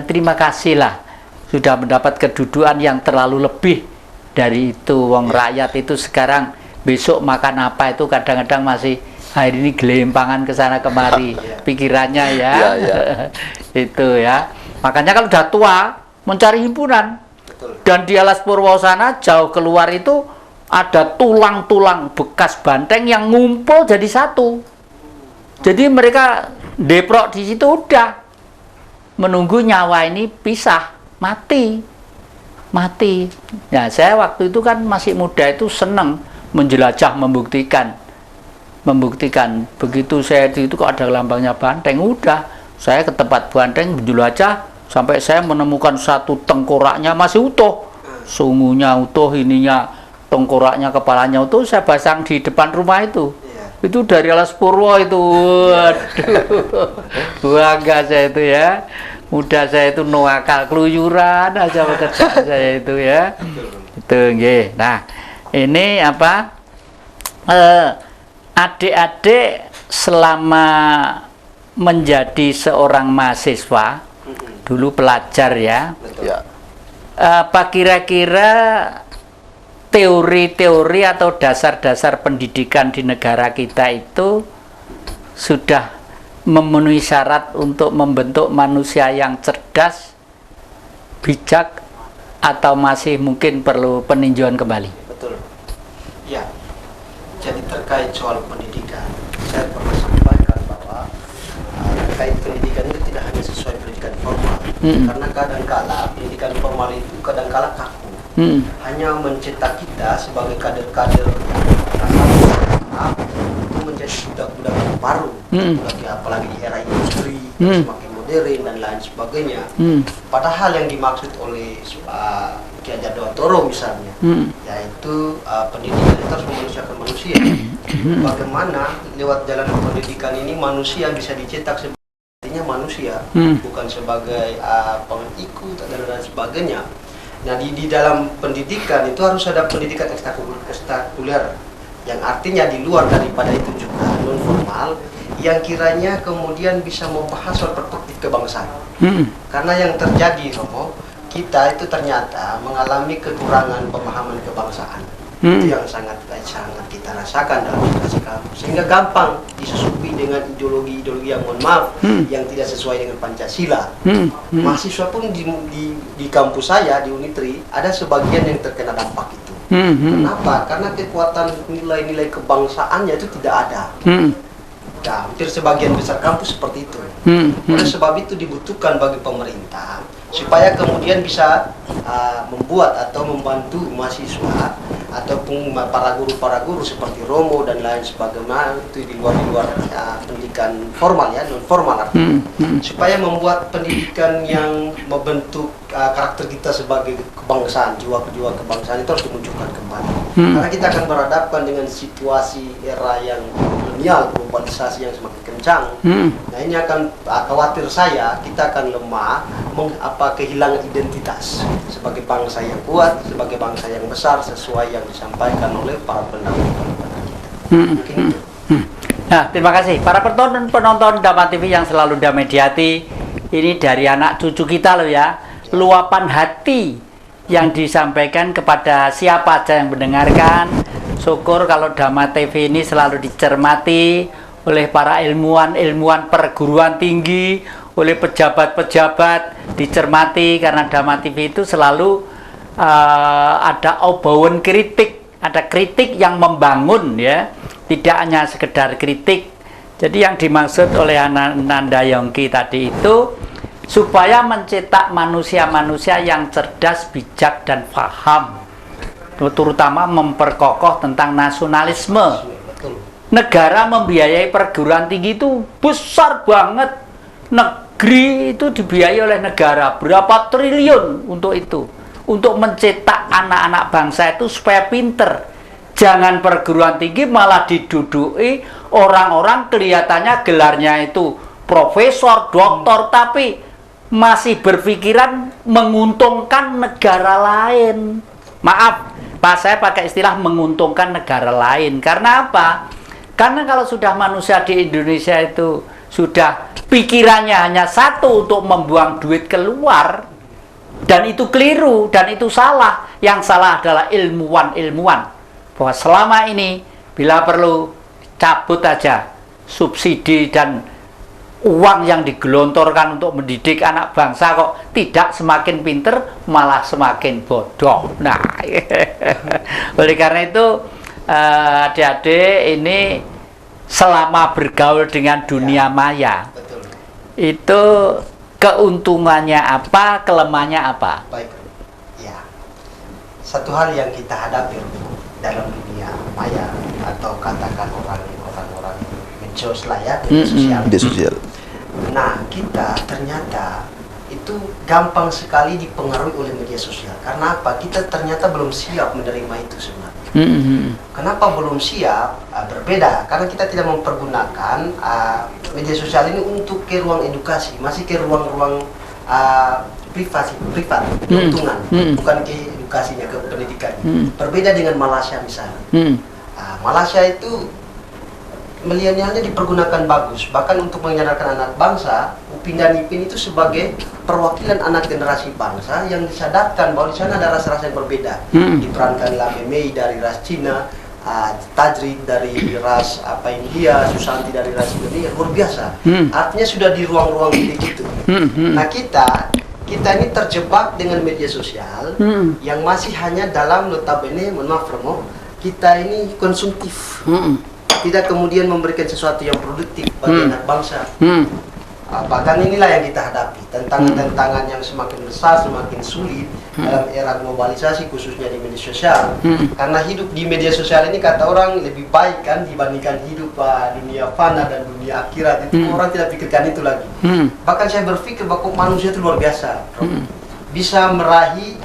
terima kasih lah sudah mendapat kedudukan yang terlalu lebih dari itu. Wong rakyat itu sekarang besok makan apa itu kadang-kadang masih hari ini gelempangan ke sana kemari pikirannya ya. Itu ya. Makanya kalau udah tua mencari himpunan. Dan di Alas Purwosana jauh keluar itu ada tulang-tulang bekas banteng yang ngumpul jadi satu. Jadi mereka deprok di situ udah menunggu nyawa ini pisah, mati. Nah, saya waktu itu kan masih muda itu seneng menjelajah, membuktikan. Begitu saya di itu kok ada lambangnya banteng, udah saya ke tempat banteng menjelajah sampai saya menemukan satu tengkoraknya masih utuh, sungunya utuh, ininya tengkoraknya, kepalanya utuh, saya pasang di depan rumah itu. Itu dari Alas Purwo itu. Waduh, bangga saya itu ya. Muda saya itu nuakal, keluyuran aja pekerjaan saya itu ya. Itu nggih. Nah, ini apa? Adik-adik selama menjadi seorang mahasiswa dulu pelajar ya. Betul. Ya. Apa kira-kira teori-teori atau dasar-dasar pendidikan di negara kita itu sudah memenuhi syarat untuk membentuk manusia yang cerdas, bijak, atau masih mungkin perlu peninjauan kembali? Betul. Ya. Jadi terkait soal pendidikan, saya pernah sampaikan bahwa terkait pendidikan itu tidak hanya sesuai pendidikan formal, karena kadang-kala pendidikan formal itu kadang-kala kaku. Hanya mencetak kita sebagai kader-kader itu menjadi budak-budak yang baru, apalagi di era industri semakin modern dan lain sebagainya. Padahal yang dimaksud oleh Ki Hajar Dewantoro misalnya, yaitu pendidikan itu harus memanusiakan manusia. Bagaimana lewat jalan pendidikan ini manusia bisa dicetak sebagai manusia, bukan sebagai pengikut dan lain sebagainya. Nah di dalam pendidikan itu harus ada pendidikan ekstrakurikuler yang artinya di luar daripada itu juga non formal yang kiranya kemudian bisa membahas soal perspektif kebangsaan. Karena yang terjadi Romo, kita itu ternyata mengalami kekurangan pemahaman kebangsaan. Itu yang sangat kita rasakan dalam situasi kampus, sehingga gampang disusupi dengan ideologi-ideologi yang mohon maaf yang tidak sesuai dengan Pancasila. Mahasiswa pun di kampus saya di Unitri ada sebagian yang terkena dampak itu. Kenapa? Karena kekuatan nilai-nilai kebangsaannya itu tidak ada. Nah, hampir sebagian besar kampus seperti itu. Oleh sebab itu dibutuhkan bagi pemerintah supaya kemudian bisa membuat atau membantu mahasiswa ataupun para guru seperti Romo dan lain sebagainya itu di luar pendidikan formal ya, non formal artinya, supaya membuat pendidikan yang membentuk karakter kita sebagai kebangsaan, jiwa kebangsaan itu harus dimunculkan kembali. Karena kita akan berhadapan dengan situasi era yang kolonial, globalisasi yang semakin kencang. Nah ini akan khawatir saya kita akan lemah, kehilangan identitas sebagai bangsa yang kuat, sebagai bangsa yang besar sesuai yang disampaikan oleh para pendahulu kita. Mungkin itu. Nah, terima kasih para penonton Dama TV yang selalu damai di hati. Ini dari anak cucu kita loh ya, luapan hati yang disampaikan kepada siapa aja yang mendengarkan. Syukur kalau Dama TV ini selalu dicermati oleh para ilmuwan perguruan tinggi, oleh pejabat-pejabat, dicermati karena Dama TV itu selalu ada bauan kritik, ada kritik yang membangun ya, tidak hanya sekedar kritik. Jadi yang dimaksud oleh Ananda Yongki tadi itu supaya mencetak manusia-manusia yang cerdas, bijak dan paham, terutama memperkokoh tentang nasionalisme. Negara membiayai perguruan tinggi itu besar banget. Negeri itu dibiayai oleh negara berapa triliun untuk itu, untuk mencetak anak-anak bangsa itu supaya pinter. Jangan perguruan tinggi malah diduduki orang-orang kelihatannya gelarnya itu profesor, doktor, tapi masih berpikiran menguntungkan negara lain. Maaf, Pak, saya pakai istilah menguntungkan negara lain. Karena apa? Karena kalau sudah manusia di Indonesia itu sudah pikirannya hanya satu, untuk membuang duit keluar, dan itu keliru, dan itu salah. Yang salah adalah ilmuwan-ilmuwan. Bahwa selama ini bila perlu cabut aja subsidi dan uang yang digelontorkan untuk mendidik anak bangsa, kok tidak semakin pinter, malah semakin bodoh. Nah, oleh karena itu adik-adik ini selama bergaul dengan dunia maya, itu keuntungannya apa, kelemahannya apa? Baik, ya. Satu hal yang kita hadapi dalam dunia maya atau katakan orang-orang medsos lah ya, media sosial. Nah, kita ternyata itu gampang sekali dipengaruhi oleh media sosial. Karena apa? Kita ternyata belum siap menerima itu sebenarnya. Kenapa belum siap? Berbeda, karena kita tidak mempergunakan media sosial ini untuk ke ruang edukasi, masih ke ruang-ruang privat, keuntungan, bukan ke edukasinya, ke pendidikan. Berbeda dengan Malaysia misalnya. Malaysia itu milenialnya dipergunakan bagus, bahkan untuk menyadarkan anak bangsa. Upin dan Ipin itu sebagai perwakilan anak generasi bangsa yang disadarkan bahwa di sana ada ras-ras yang berbeda. Diperankan Lamemei dari ras Cina, Tajrid dari ras India, Susanti dari ras Indonesia, luar biasa. Artinya sudah di ruang-ruang itu. Nah kita ini terjebak dengan media sosial yang masih hanya dalam notabene, mohon maaf Romo, kita ini konsumtif. Tidak kemudian memberikan sesuatu yang produktif bagi anak bangsa. Bahkan inilah yang kita hadapi, tantangan-tantangan yang semakin besar, semakin sulit dalam era globalisasi, khususnya di media sosial. Karena hidup di media sosial ini kata orang lebih baik kan dibandingkan hidup dunia fana dan dunia akhirat. Itu orang tidak pikirkan itu lagi. Bahkan saya berpikir bahwa manusia itu luar biasa, bisa meraih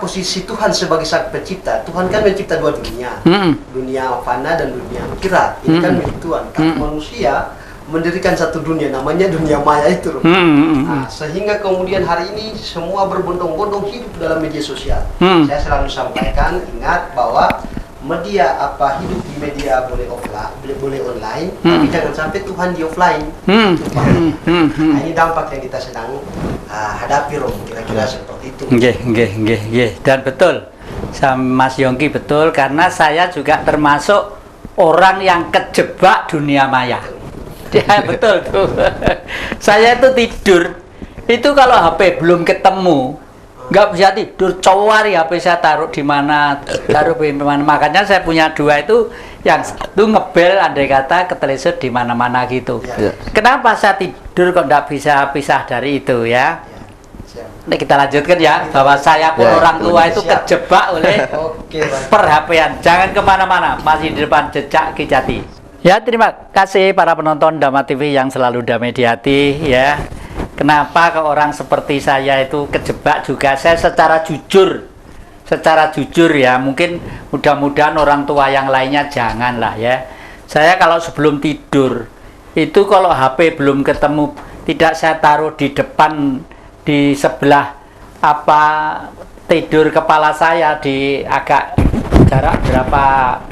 posisi Tuhan sebagai sang pencipta. Tuhan kan mencipta dua dunia, dunia fana dan dunia akhirat. Ini kan milik Tuhan. Kalau manusia mendirikan satu dunia, namanya dunia maya itu. Nah, sehingga kemudian hari ini semua berbondong-bondong hidup dalam media sosial. Saya selalu sampaikan, ingat bahwa media hidup di media boleh offline, boleh online, tapi jangan sampai Tuhan di offline. Nah, ini dampak yang kita sedang hadapi, Rom. Kira-kira seperti itu. Nggih. Dan betul, sama Mas Yongki betul, karena saya juga termasuk orang yang kejebak dunia maya. Ya betul tuh. Saya itu tidur, itu kalau HP belum ketemu, nggak bisa tidur, cowari HP saya taruh di mana, makanya saya punya dua itu, yang satu ngebel andai kata keteleset di mana-mana gitu. Kenapa saya tidur kok nggak bisa pisah dari itu ya? Ini kita lanjutkan ya, bahwa saya pun orang tua itu kejebak oleh per-HP-an. Jangan kemana-mana, masih di depan jejak Ki Jati. Ya, terima kasih para penonton Dhamma TV yang selalu damai di hati ya. Kenapa ke orang seperti saya itu kejebak juga? Saya secara jujur ya, mungkin mudah-mudahan orang tua yang lainnya janganlah ya. Saya kalau sebelum tidur itu kalau HP belum ketemu, tidak saya taruh di depan, di sebelah tidur kepala saya, di agak jarak berapa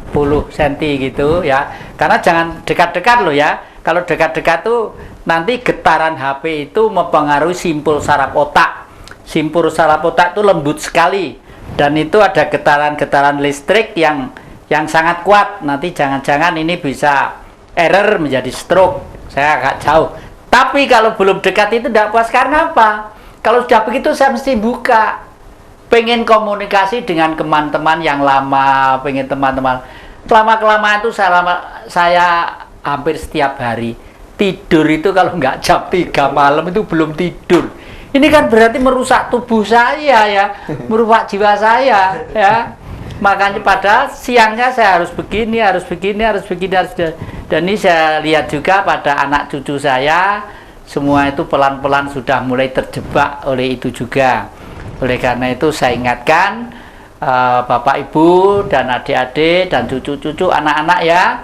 puluh senti gitu ya, karena jangan dekat-dekat loh ya. Kalau dekat-dekat tuh nanti getaran HP itu mempengaruhi simpul saraf otak. Simpul saraf otak itu lembut sekali dan itu ada getaran-getaran listrik yang sangat kuat. Nanti jangan-jangan ini bisa error menjadi stroke. Saya agak jauh, tapi kalau belum dekat itu tidak puas. Karena apa? Kalau sudah begitu saya mesti buka, pengen komunikasi dengan teman-teman yang lama, pengen teman-teman. Lama-kelamaan itu saya hampir setiap hari tidur itu kalau nggak jam 3 malam itu belum tidur. Ini kan berarti merusak tubuh saya ya, merusak jiwa saya ya. Makanya pada siangnya saya harus begini. Dan ini saya lihat juga pada anak cucu saya, semua itu pelan-pelan sudah mulai terjebak oleh itu juga. Oleh karena itu saya ingatkan Bapak Ibu dan adik-adik dan cucu-cucu anak-anak ya,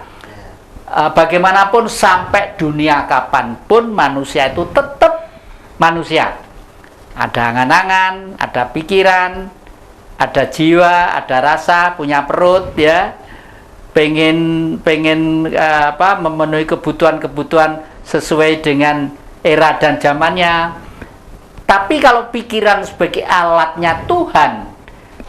bagaimanapun sampai dunia kapanpun manusia itu tetap manusia. Ada angan-angan, ada pikiran, ada jiwa, ada rasa, punya perut ya, pengen memenuhi kebutuhan sesuai dengan era dan zamannya. Tapi kalau pikiran sebagai alatnya Tuhan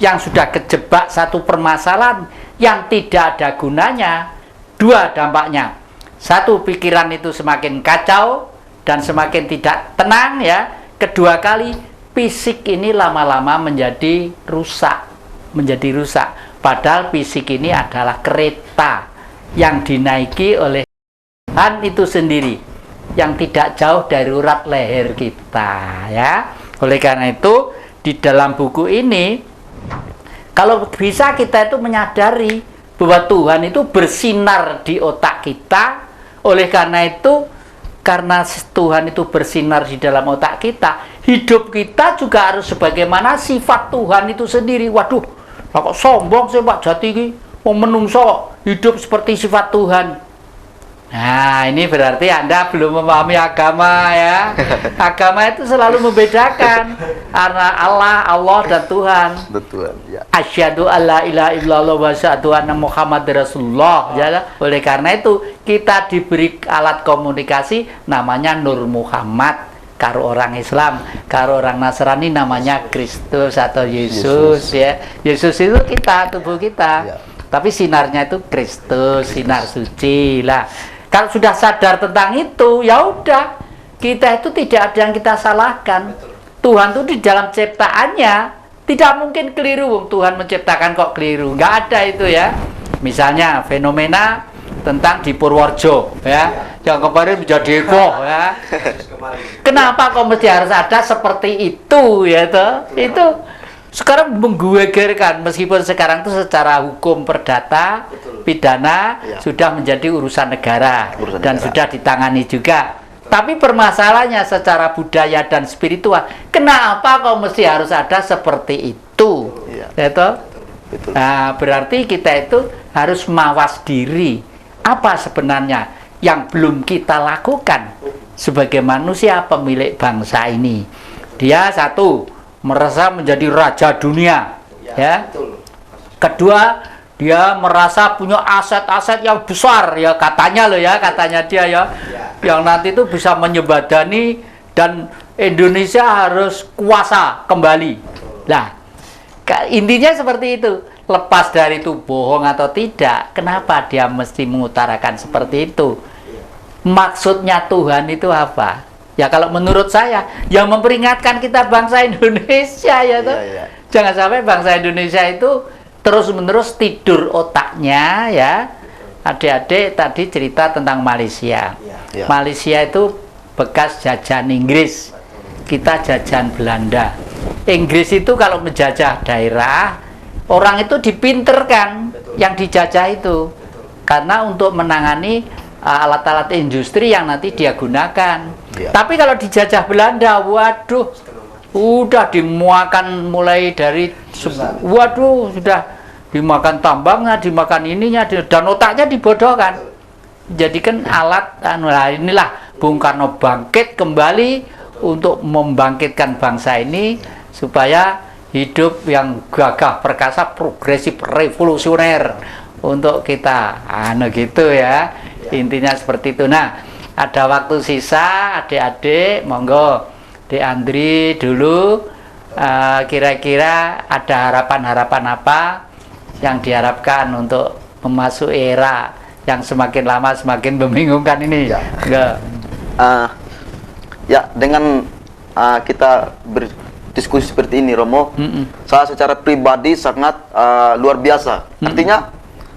yang sudah kejebak satu permasalahan yang tidak ada gunanya, dua dampaknya. Satu, pikiran itu semakin kacau dan semakin tidak tenang ya. Kedua kali, fisik ini lama-lama menjadi rusak. Padahal fisik ini adalah kereta yang dinaiki oleh Tuhan itu sendiri, yang tidak jauh dari urat leher kita ya. Oleh karena itu di dalam buku ini, kalau bisa kita itu menyadari bahwa Tuhan itu bersinar di otak kita. Oleh karena itu, karena Tuhan itu bersinar di dalam otak kita, hidup kita juga harus sebagaimana sifat Tuhan itu sendiri. Waduh, kok sombong sih Pak Jati ini, mau menungso hidup seperti sifat Tuhan. Nah, ini berarti Anda belum memahami agama ya. Agama itu selalu membedakan karena Allah dan Tuhan. Betul, ya. Asyhadu alla ilaha illallah wa asyhadu anna Muhammad Rasulullah. Ya, oleh karena itu kita diberi alat komunikasi namanya Nur Muhammad. Karo orang Islam, karo orang Nasrani namanya Kristus atau Yesus ya. Yesus itu kita, tubuh kita. Ya. Tapi sinarnya itu Kristus, sinar suci lah. Kalau sudah sadar tentang itu, ya udah, kita itu tidak ada yang kita salahkan. Tuhan itu di dalam ciptaannya tidak mungkin keliru. Tuhan menciptakan kok keliru? Nggak ada itu ya. Misalnya fenomena tentang di Purworejo ya, yang kemarin menjadi heboh ya. Kenapa kok mesti harus ada seperti itu ya toh? Itu sekarang menggegerkan, meskipun sekarang itu secara hukum perdata pidana sudah menjadi urusan negara dan sudah ditangani juga. Tapi permasalahannya secara budaya dan spiritual, kenapa kok mesti harus ada seperti itu? Ya toh? Nah, berarti kita itu harus mawas diri. Apa sebenarnya yang belum kita lakukan sebagai manusia pemilik bangsa ini? Dia satu, merasa menjadi raja dunia, ya. Kedua, dia merasa punya aset-aset yang besar, ya katanya loh ya, katanya dia ya, yang nanti itu bisa menyebadani dan Indonesia harus kuasa kembali. Nah, intinya seperti itu. Lepas dari itu bohong atau tidak, kenapa dia mesti mengutarakan seperti itu? Maksudnya Tuhan itu apa? Ya kalau menurut saya, yang memperingatkan kita bangsa Indonesia ya toh. Jangan sampai bangsa Indonesia itu terus-menerus tidur otaknya ya. Adik-adik tadi cerita tentang Malaysia. Malaysia itu bekas jajahan Inggris. Kita jajahan Belanda. Inggris itu kalau menjajah daerah, orang itu dipinterkan yang dijajah itu. Karena untuk menangani alat-alat industri yang nanti dia gunakan. Tapi kalau dijajah Belanda, waduh, udah dimuakan mulai dari waduh, sudah dimakan tambangnya, dimakan ininya, dan otaknya dibodohkan. Jadikan alat, inilah Bung Karno bangkit kembali untuk membangkitkan bangsa ini supaya hidup yang gagah perkasa, progresif, revolusioner untuk kita, gitu ya. Intinya seperti itu. Nah, ada waktu sisa, adik-adik, monggo, Dek Andri dulu, kira-kira ada harapan-harapan apa yang diharapkan untuk memasuki era yang semakin lama semakin membingungkan ini? Ya, dengan kita berdiskusi seperti ini, Romo, saya secara pribadi sangat luar biasa. Artinya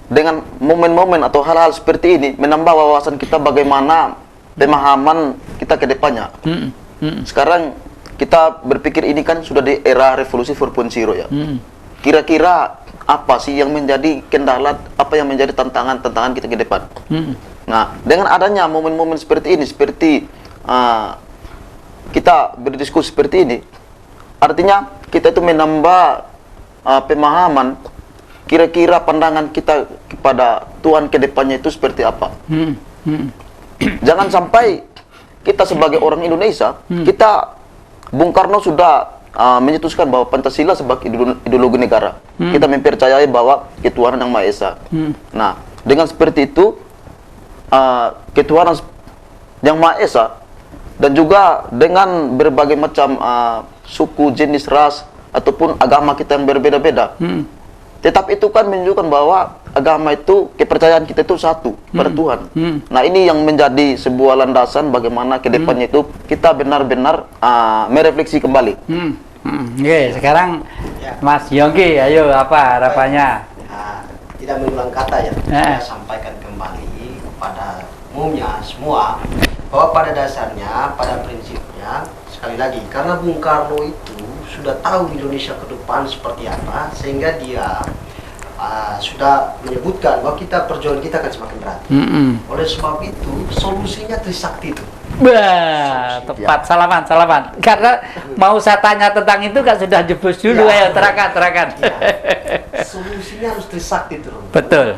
dengan momen-momen atau hal-hal seperti ini menambah wawasan kita bagaimana pemahaman kita ke depannya. Sekarang kita berpikir ini kan sudah di era revolusi 4.0 ya. Kira-kira apa sih yang menjadi kendala, apa yang menjadi tantangan-tantangan kita ke depan? Nah, dengan adanya momen-momen seperti ini, seperti kita berdiskusi seperti ini, artinya kita itu menambah pemahaman. Kira-kira pandangan kita kepada Tuhan ke depannya itu seperti apa? Jangan sampai kita sebagai orang Indonesia, Bung Karno sudah menyetuskan bahwa Pancasila sebagai ideologi negara. Kita mempercayai bahwa ketuhanan yang Maha Esa. Nah, dengan seperti itu, ketuhanan yang Maha Esa dan juga dengan berbagai macam suku, jenis, ras ataupun agama kita yang berbeda-beda. Tetap itu kan menunjukkan bahwa agama itu, kepercayaan kita itu satu pada Tuhan. Nah, ini yang menjadi sebuah landasan bagaimana ke depannya itu kita benar-benar merefleksi kembali. Oke, sekarang Mas Yongki, ayo apa harapannya? Tidak mengulang kata ya, saya sampaikan kembali kepada umumnya semua bahwa pada dasarnya, pada prinsipnya, sekali lagi, karena Bung Karno itu sudah tahu Indonesia ke depan seperti apa, sehingga dia sudah menyebutkan bahwa perjuangan kita akan semakin berat. Oleh sebab itu, solusinya Trisakti itu. Wah, tepat. Salaman. Karena mau saya tanya tentang itu kan sudah jebus dulu, ayo terangkan. Solusinya harus Trisakti itu. Betul.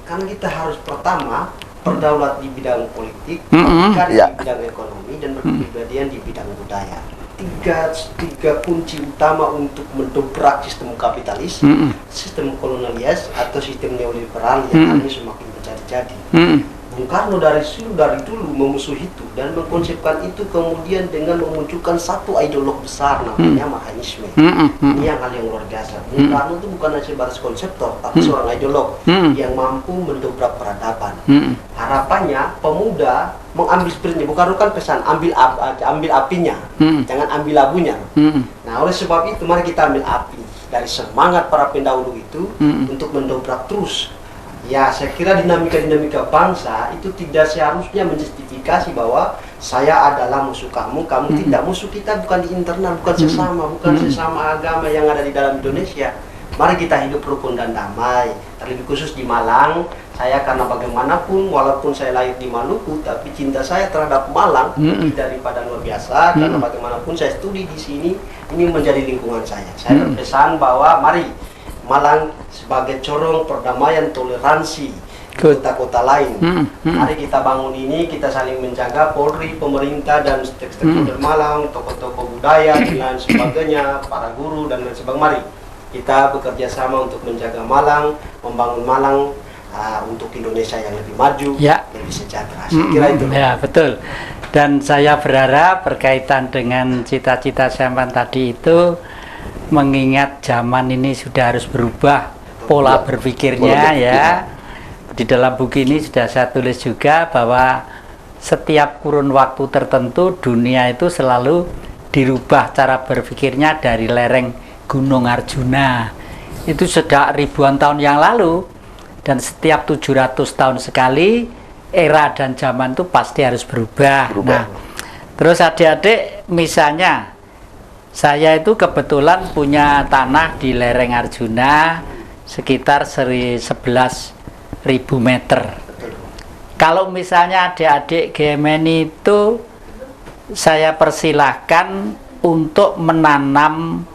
Karena kita harus pertama berdaulat di bidang politik, Mm-mm. di Ya. bidang ekonomi, dan berkepribadian di bidang budaya. Tiga kunci utama untuk mendobrak sistem kapitalis, sistem kolonialis atau sistem neoliberal yang kami semakin menjadi-jadi. Bung Karno dari dulu memusuhi itu dan mengkonsepkan itu, kemudian dengan memunculkan satu ideolog besar namanya Marxisme. Ini yang hal yang luar biasa. Bung Karno itu bukan hanya sebatas konseptor, tapi seorang ideolog yang mampu mendobrak peradaban. Harapannya pemuda mengambil spiritnya. Bung Karno kan pesan ambil apinya, jangan ambil abunya. Nah, oleh sebab itu mari kita ambil api dari semangat para pendahulu itu untuk mendobrak terus. Ya, saya kira dinamika-dinamika bangsa itu tidak seharusnya menjustifikasi bahwa saya adalah musuh kamu, kamu tidak. Musuh kita bukan di internal, bukan sesama agama yang ada di dalam Indonesia. Mari kita hidup rukun dan damai. Terlebih khusus di Malang, saya karena bagaimanapun, walaupun saya lahir di Maluku, tapi cinta saya terhadap Malang lebih daripada luar biasa. Karena bagaimanapun saya studi di sini, ini menjadi lingkungan saya. Saya berpesan bahwa mari Malang sebagai corong perdamaian toleransi kota-kota lain. Mari kita bangun ini, kita saling menjaga, Polri, pemerintah, dan stakeholder Malang, tokoh-tokoh budaya, dan lain sebagainya, para guru, dan lain sebagainya. Mari kita bekerja sama untuk menjaga Malang, membangun Malang untuk Indonesia yang lebih maju, lebih sejahtera. Saya kira itu. Ya, betul. Dan saya berharap berkaitan dengan cita-cita Sampan tadi itu, mengingat zaman ini sudah harus berubah pola berpikirnya ya. Di dalam buku ini sudah saya tulis juga bahwa setiap kurun waktu tertentu dunia itu selalu dirubah cara berpikirnya dari lereng Gunung Arjuna. Itu sudah ribuan tahun yang lalu, dan setiap 700 tahun sekali era dan zaman itu pasti harus berubah. Nah, terus adik-adik, misalnya saya itu kebetulan punya tanah di lereng Arjuna sekitar 11.000 meter. Kalau misalnya adik-adik Gemeni itu saya persilahkan untuk menanam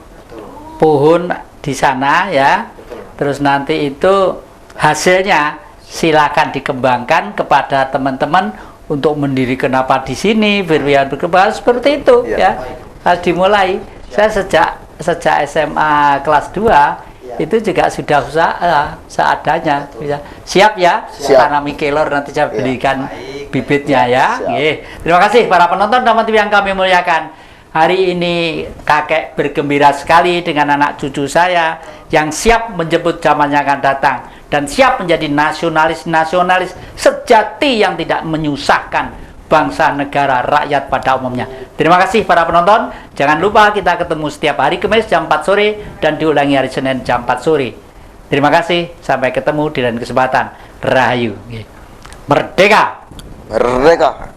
pohon di sana ya. Terus nanti itu hasilnya silakan dikembangkan kepada teman-teman untuk mendirikan apa di sini, berkembang seperti itu ya. Harus dimulai. Saya sejak SMA kelas 2 itu juga sudah usaha seadanya. Siap ya? Tanami kelor, nanti saya belikan bibitnya ya. Terima kasih para penonton Dhamma TV yang kami muliakan. Hari ini kakek bergembira sekali dengan anak cucu saya yang siap menjemput zaman yang akan datang dan siap menjadi nasionalis sejati yang tidak menyusahkan bangsa, negara, rakyat pada umumnya. Terima kasih para penonton. Jangan lupa kita ketemu setiap hari Kamis jam 4 sore dan diulangi hari Senin jam 4 sore. Terima kasih. Sampai ketemu di lain kesempatan. Rahayu. Merdeka! Merdeka!